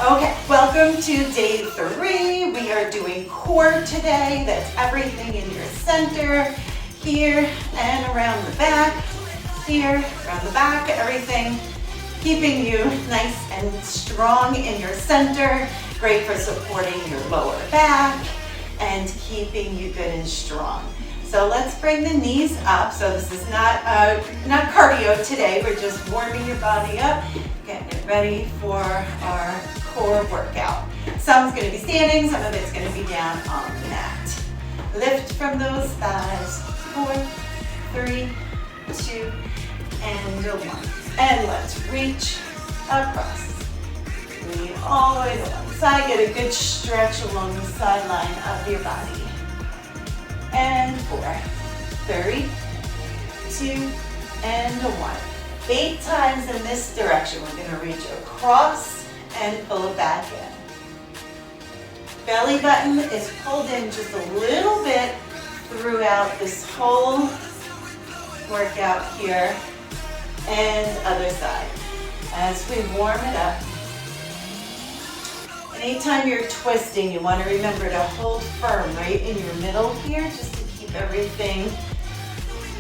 Okay, welcome to day 3. We are doing core today. That's everything in your center, here and around the back, here, around the back, everything keeping you nice and strong in your center. Great for supporting your lower back and keeping you good and strong. So let's bring the knees up. So this is not cardio today. We're just warming your body up, getting it ready for our core workout. Some's going to be standing, some of it's going to be down on the mat. Lift from those thighs. 4, 3, 2, and 1. And let's reach across. Lean all the way to one side. Get a good stretch along the sideline of your body. And 4, 3, 2, and 1. 8 times in this direction. We're going to reach across and pull it back in. Belly button is pulled in just a little bit throughout this whole workout here. And other side. As we warm it up. Anytime you're twisting, you want to remember to hold firm right in your middle here, just to keep everything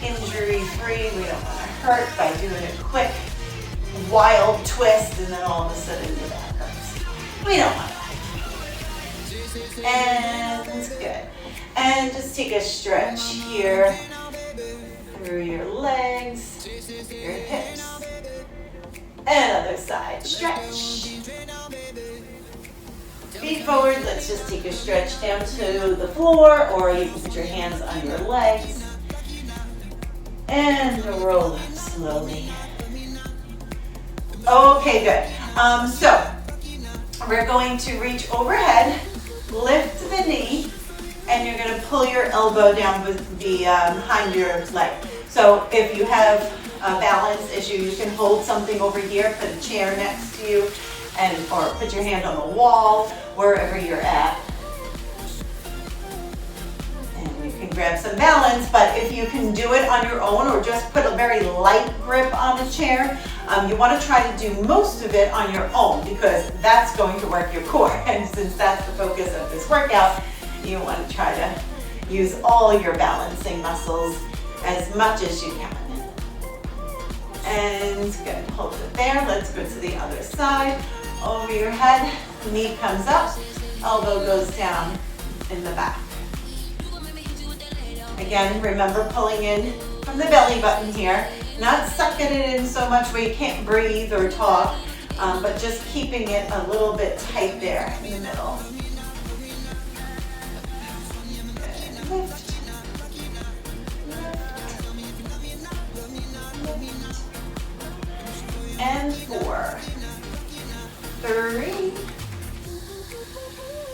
injury-free. We don't want to hurt by doing a quick, wild twist, and then all of a sudden your back hurts. We don't want that. And good. And just take a stretch here through your legs, your hips, and other side. Stretch. Feet forward, let's just take a stretch down to the floor, or you can put your hands on your legs. And roll up slowly. Okay, good. So, we're going to reach overhead, lift the knee, and you're going to pull your elbow down with behind your leg. So, if you have a balance issue, you can hold something over here, put a chair next to you, or put your hand on the wall, wherever you're at. And you can grab some balance, but if you can do it on your own or just put a very light grip on the chair, you want to try to do most of it on your own because that's going to work your core. And since that's the focus of this workout, you want to try to use all your balancing muscles as much as you can. And good, hold it there. Let's go to the other side. Over your head, knee comes up, elbow goes down in the back. Again, remember pulling in from the belly button here, not sucking it in so much where you can't breathe or talk, but just keeping it a little bit tight there in the middle. And lift. And 4, 3,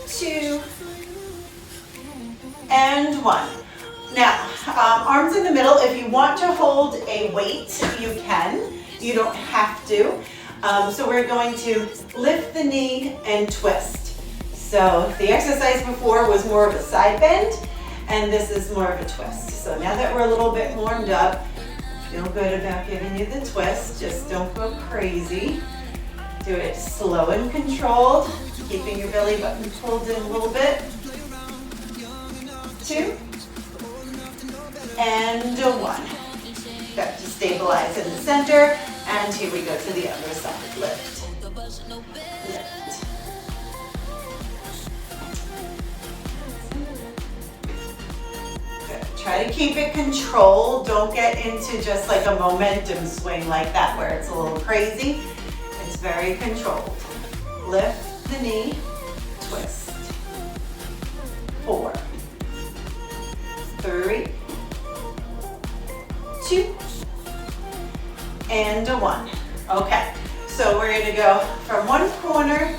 2, and 1. Now, arms in the middle. If you want to hold a weight, you can. You don't have to. So we're going to lift the knee and twist. So the exercise before was more of a side bend, and this is more of a twist. So now that we're a little bit warmed up, feel good about giving you the twist. Just don't go crazy. Do it slow and controlled, keeping your belly button pulled in a little bit. 2, and 1. Got to stabilize in the center, and here we go to the other side. Lift, lift. Good. Try to keep it controlled. Don't get into just like a momentum swing like that where it's a little crazy. It's very controlled. Lift the knee, twist. 4, 3, 2, and 1. Okay, so we're going to go from one corner,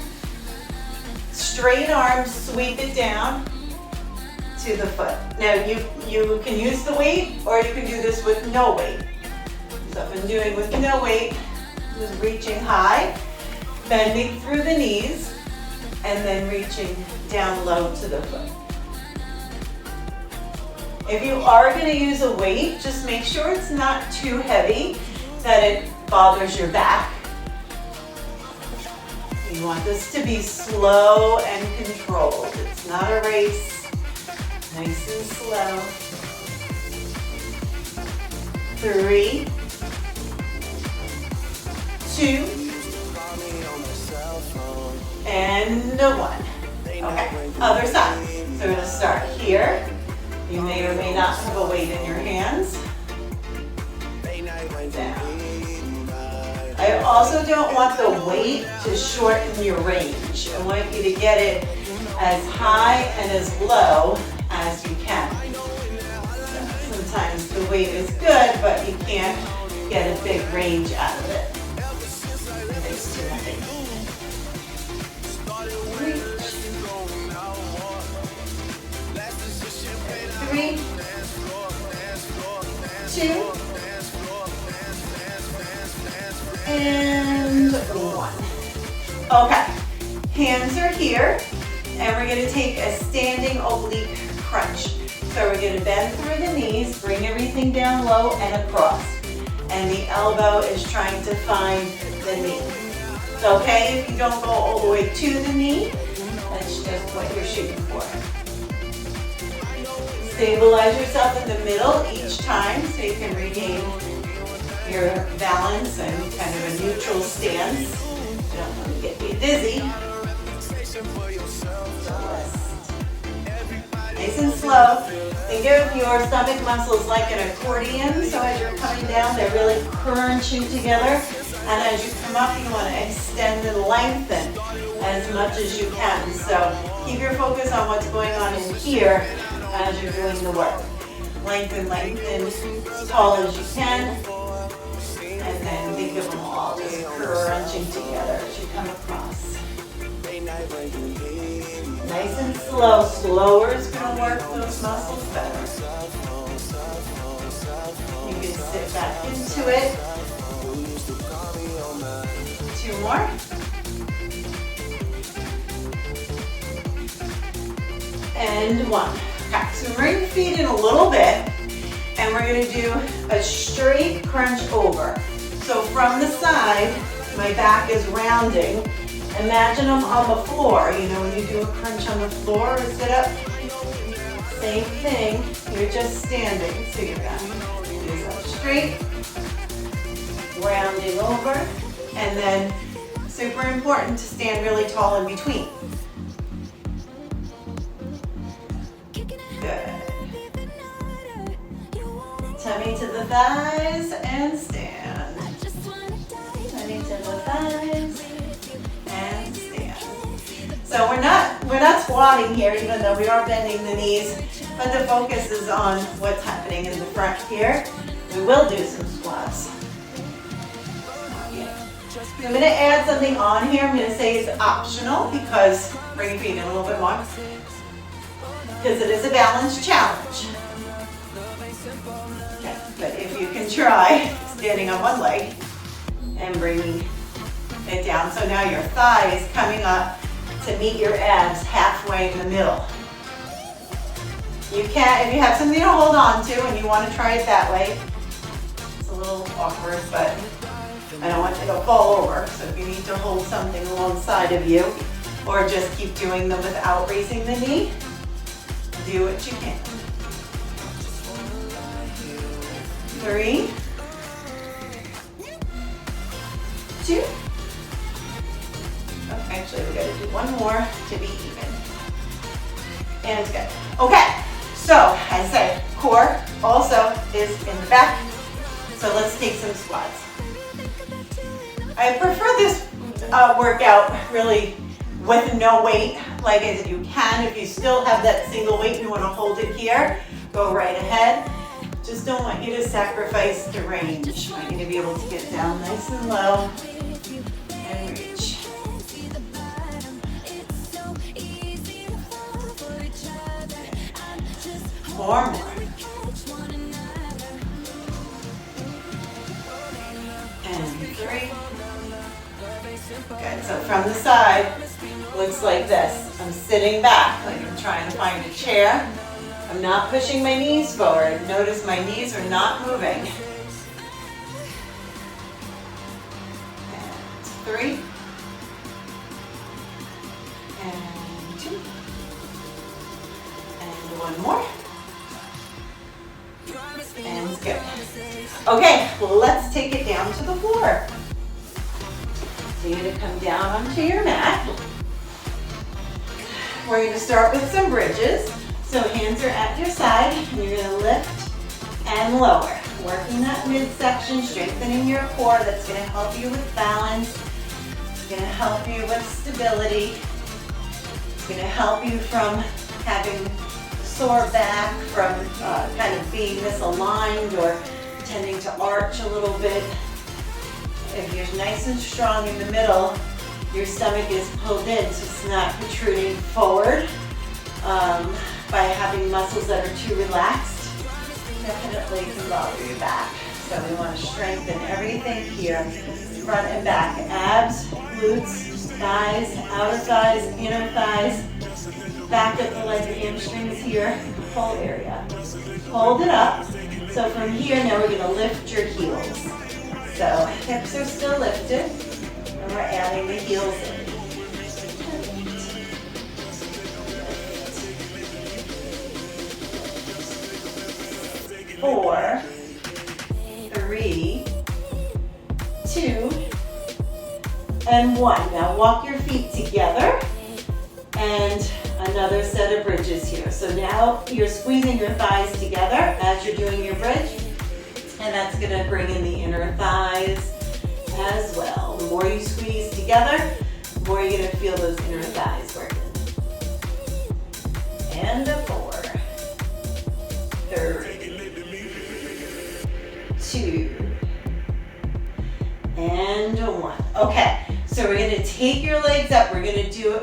straight arms, sweep it down to the foot. Now you can use the weight or you can do this with no weight. So if I'm doing with no weight, just reaching high, bending through the knees, and then reaching down low to the foot. If you are going to use a weight, just make sure it's not too heavy that it bothers your back. You want this to be slow and controlled. It's not a race. Nice and slow. 3, 2, and 1. Okay, other side. So we're going to start here. You may or may not have a weight in your hands. Down. I also don't want the weight to shorten your range. I want you to get it as high and as low as you can. So sometimes the weight is good, but you can't get a big range out of it. It's too heavy. 3, 2, and 1. Okay, hands are here, and we're going to take a standing oblique crunch. So we're going to bend through the knees, bring everything down low and across. And the elbow is trying to find the knee. It's okay if you don't go all the way to the knee. That's just what you're shooting for. Stabilize yourself in the middle each time so you can regain your balance and kind of a neutral stance. You don't want to get me dizzy. Nice and slow. Think of your stomach muscles like an accordion. So as you're coming down, they're really crunching together. And as you come up, you want to extend and lengthen as much as you can. So keep your focus on what's going on in here as you're doing the work. Lengthen, lengthen as tall as you can. And then think of them all just crunching together as you come across. Nice and slow. Slower is going to work those muscles better. You can sit back into it. 2 more. And 1. Okay, so bring the feet in a little bit, and we're going to do a straight crunch over. So from the side, my back is rounding. Imagine I'm on the floor. You know when you do a crunch on the floor or sit up? Same thing. You're just standing. So your back is up straight, rounding over, and then super important to stand really tall in between. Good. Tummy to the thighs and stand. Tummy to the thighs and stand. So we're not squatting here, even though we are bending the knees, but the focus is on what's happening in the front here. We will do some squats. I'm going to add something on here. I'm going to say it's optional because bring your feet in a little bit more. Because it is a balance challenge. Okay, but if you can try standing on one leg and bringing it down. So now your thigh is coming up to meet your abs halfway in the middle. You can, if you have something to hold on to and you want to try it that way, it's a little awkward, but I don't want you to fall over. So if you need to hold something alongside of you, or just keep doing them without raising the knee, do what you can. 3, 2. Oh, actually, we got to do one more to be even. And it's good. Okay, so I said core also is in the back. So let's take some squats. I prefer this workout really with no weight. Like I said, you can, if you still have that single weight and you want to hold it here, go right ahead. Just don't want you to sacrifice the range. I want you to be able to get down nice and low and reach. 4 more. And 3. Good, so from the side, looks like this. I'm sitting back, like I'm trying to find a chair. I'm not pushing my knees forward. Notice my knees are not moving. And 3, Okay, let's take it down to the floor. So you're gonna come down onto your mat. We're gonna start with some bridges. So hands are at your side, and you're gonna lift and lower. Working that midsection, strengthening your core. That's gonna help you with balance. It's gonna help you with stability. It's gonna help you from having sore back, from kind of being misaligned or tending to arch a little bit. If you're nice and strong in the middle, your stomach is pulled in so it's not protruding forward by having muscles that are too relaxed. Definitely can bother your back. So we want to strengthen everything here, front and back, abs, glutes, thighs, outer thighs, inner thighs, back of the leg, hamstrings here, whole area. Hold it up. So from here now we're going to lift your heels. So hips are still lifted, and we're adding the heels in. 4, 3, 2, and 1. Now walk your feet together and another set of bridges here. So now you're squeezing your thighs together as you're doing your bridge, and that's going to bring in the inner thighs as well. The more you squeeze together, the more you're going to feel those inner thighs working. And a 4, 3, 2, and a 1. Okay, so we're going to take your legs up. We're going to do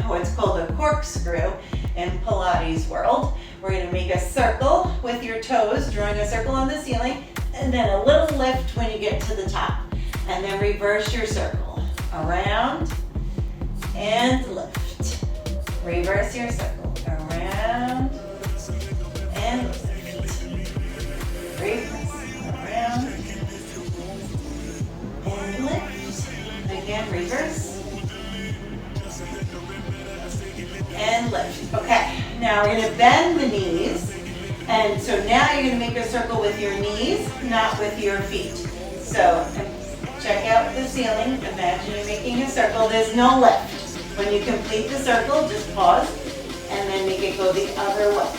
what's called a corkscrew in Pilates world. We're going to make a circle with your toes, drawing a circle on the ceiling, and then a little lift when you get to the top. And then reverse your circle. Around and lift. Reverse your circle. Around and lift. Reverse. Around and lift. Again, reverse. And lift. Okay, now we're going to bend the knees. And so now you're going to make a circle with your knees, not with your feet. So check out the ceiling. Imagine you're making a circle. There's no lift. When you complete the circle, just pause and then make it go the other way.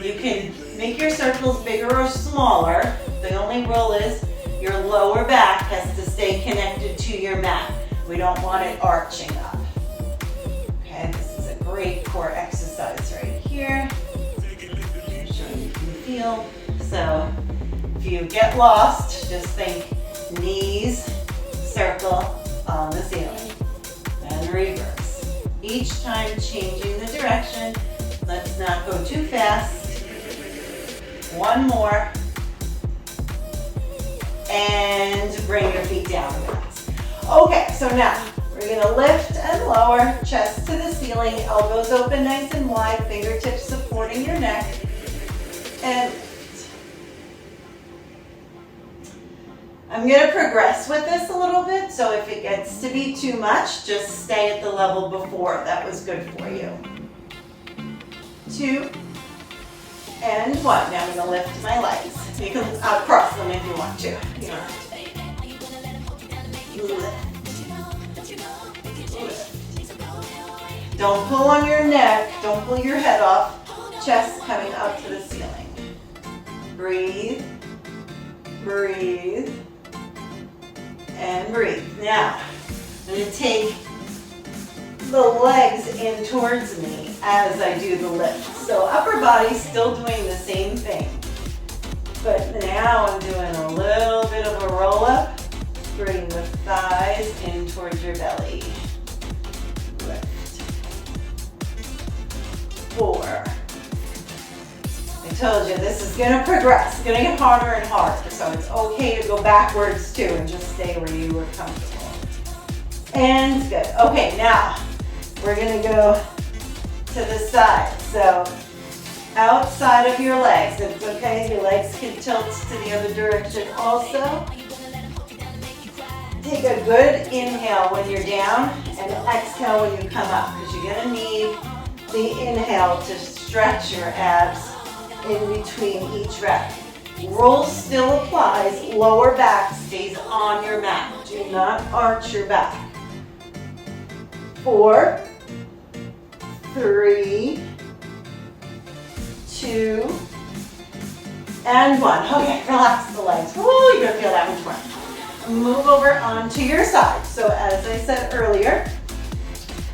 You can make your circles bigger or smaller. The only rule is your lower back has to stay connected to your mat. We don't want it arching up. Okay, this is a great core exercise right here. I'm sure you can feel. So if you get lost, just think knees, circle on the ceiling, and reverse. Each time changing the direction. Let's not go too fast. One more. And bring your feet down. Okay, so now we're going to lift and lower, chest to the ceiling, elbows open nice and wide, fingertips supporting your neck. And I'm going to progress with this a little bit, so if it gets to be too much, just stay at the level before. That was good for you. 2, and 1. Now I'm going to lift my legs. You can cross them if you want to. You don't have to. Lift. Don't pull on your neck. Don't pull your head off. Chest coming up to the ceiling. Breathe. Breathe. And breathe. Now, I'm going to take the legs in towards me as I do the lift. So upper body still doing the same thing. But now I'm doing a little bit of a roll up. Bring the thighs in towards your belly. Lift. 4. I told you this is going to progress. It's going to get harder and harder. So it's okay to go backwards too and just stay where you were comfortable. And good. Okay, now we're going to go to the side. So outside of your legs. It's okay. Your legs can tilt to the other direction also. Take a good inhale when you're down and exhale when you come up, because you're going to need the inhale to stretch your abs in between each rep. Rule still applies. Lower back stays on your mat. Do not arch your back. 4, 3, 2, and 1. Okay, relax the legs. Woo, you're gonna feel that much more. Move over onto your side. So as I said earlier,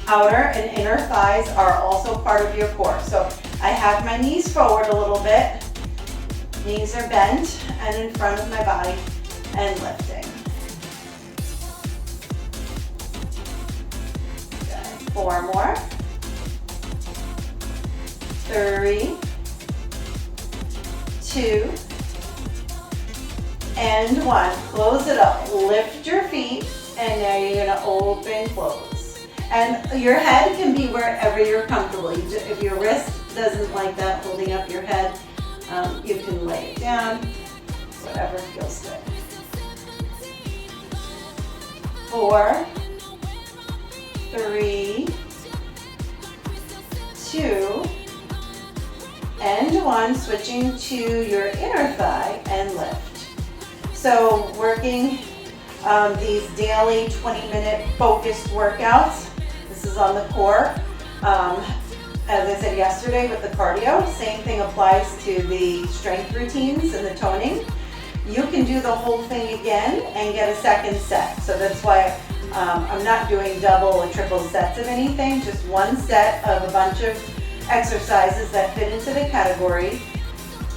outer and inner thighs are also part of your core. So I have my knees forward a little bit. Knees are bent and in front of my body and lifting. Good. 4 more. 3, 2, and 1. Close it up. Lift your feet, and now you're going to open, close. And your head can be wherever you're comfortable. If your wrist doesn't like that, holding up your head, you can lay it down, whatever feels good. 4, 3, 2, and 1. Switching to your inner thigh and lift. So working these daily 20-minute focused workouts. This is on the core. As I said yesterday with the cardio, same thing applies to the strength routines and the toning. You can do the whole thing again and get a second set. So that's why I'm not doing double or triple sets of anything, just one set of a bunch of exercises that fit into the category.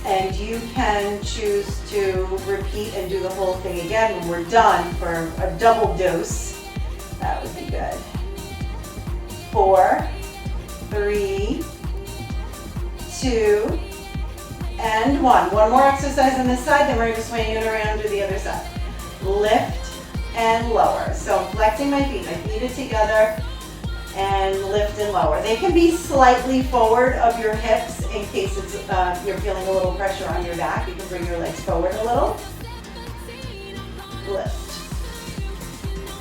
And you can choose to repeat and do the whole thing again when we're done for a double dose. That would be good. 4, 3, 2, and 1. One more exercise on this side, then we're just swinging it around to the other side. Lift and lower. So I'm flexing my feet are together, and lift and lower. They can be slightly forward of your hips in case it's you're feeling a little pressure on your back. You can bring your legs forward a little. Lift.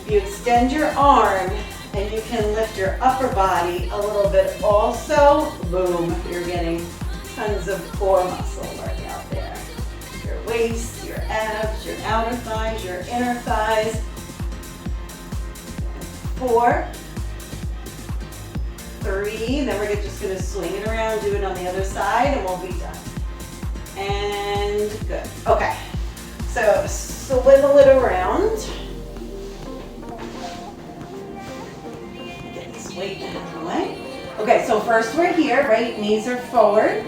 You extend your arm and you can lift your upper body a little bit also. Boom, you're getting tons of core muscle work out there. Your waist, your abs, your outer thighs, your inner thighs. 4, 3, then we're just going to swing it around, do it on the other side, and we'll be done. And good. Okay, so swivel it around. Get this weight out of the way. Okay, so first we're here, right? Knees are forward,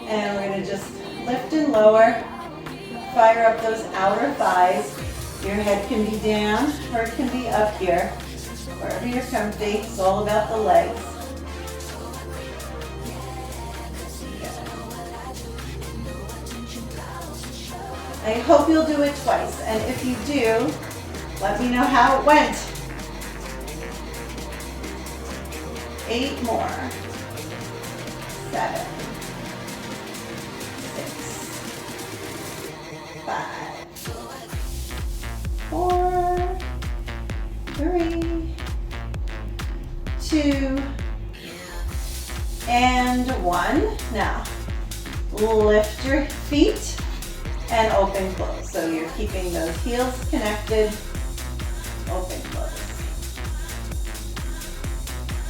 and we're going to just lift and lower. Fire up those outer thighs. Your head can be down, or it can be up here. Wherever you're comfy, it's all about the legs. I hope you'll do it twice, and if you do, let me know how it went. 8 more. 7, 6, 5, 4, 3, 2, and 1. Now, lift your feet and open, close. So you're keeping those heels connected, open, close.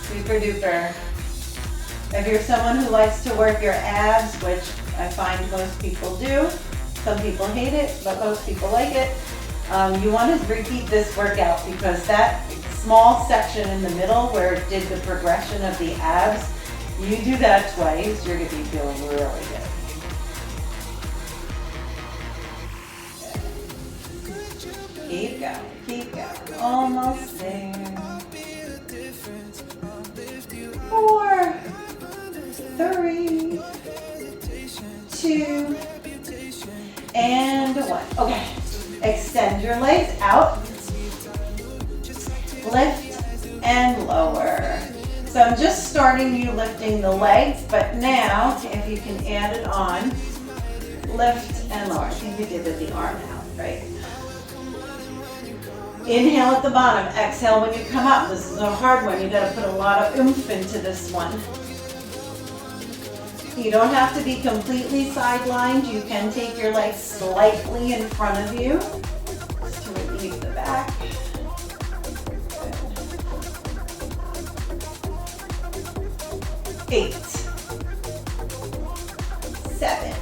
Super duper. If you're someone who likes to work your abs, which I find most people do, some people hate it, but most people like it, you want to repeat this workout because that small section in the middle where it did the progression of the abs, you do that twice, you're going to be feeling really good. Keep going, keep going. Almost there. 4, 3, 2, and 1. Okay, extend your legs out. Lift and lower. So I'm just starting you lifting the legs, but now, if you can add it on, lift and lower. I think we did with the arm out, right? Inhale at the bottom, exhale when you come up. This is a hard one. You got to put a lot of oomph into this one. You don't have to be completely sidelined. You can take your legs slightly in front of you just to relieve the back. Good. 8, 7,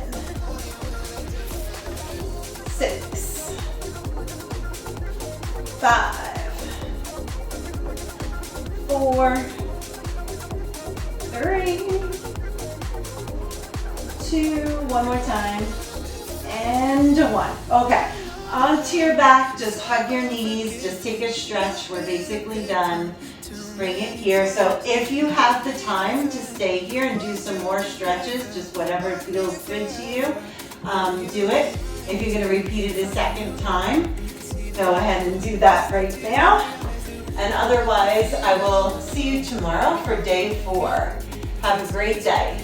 6, 5, 4, 3, 2, one more time, and 1. Okay, onto your back, just hug your knees, just take a stretch. We're basically done. Just bring it here. So if you have the time to stay here and do some more stretches, just whatever feels good to you, do it. If you're gonna repeat it a second time, go ahead and do that right now. And otherwise, I will see you tomorrow for day 4. Have a great day.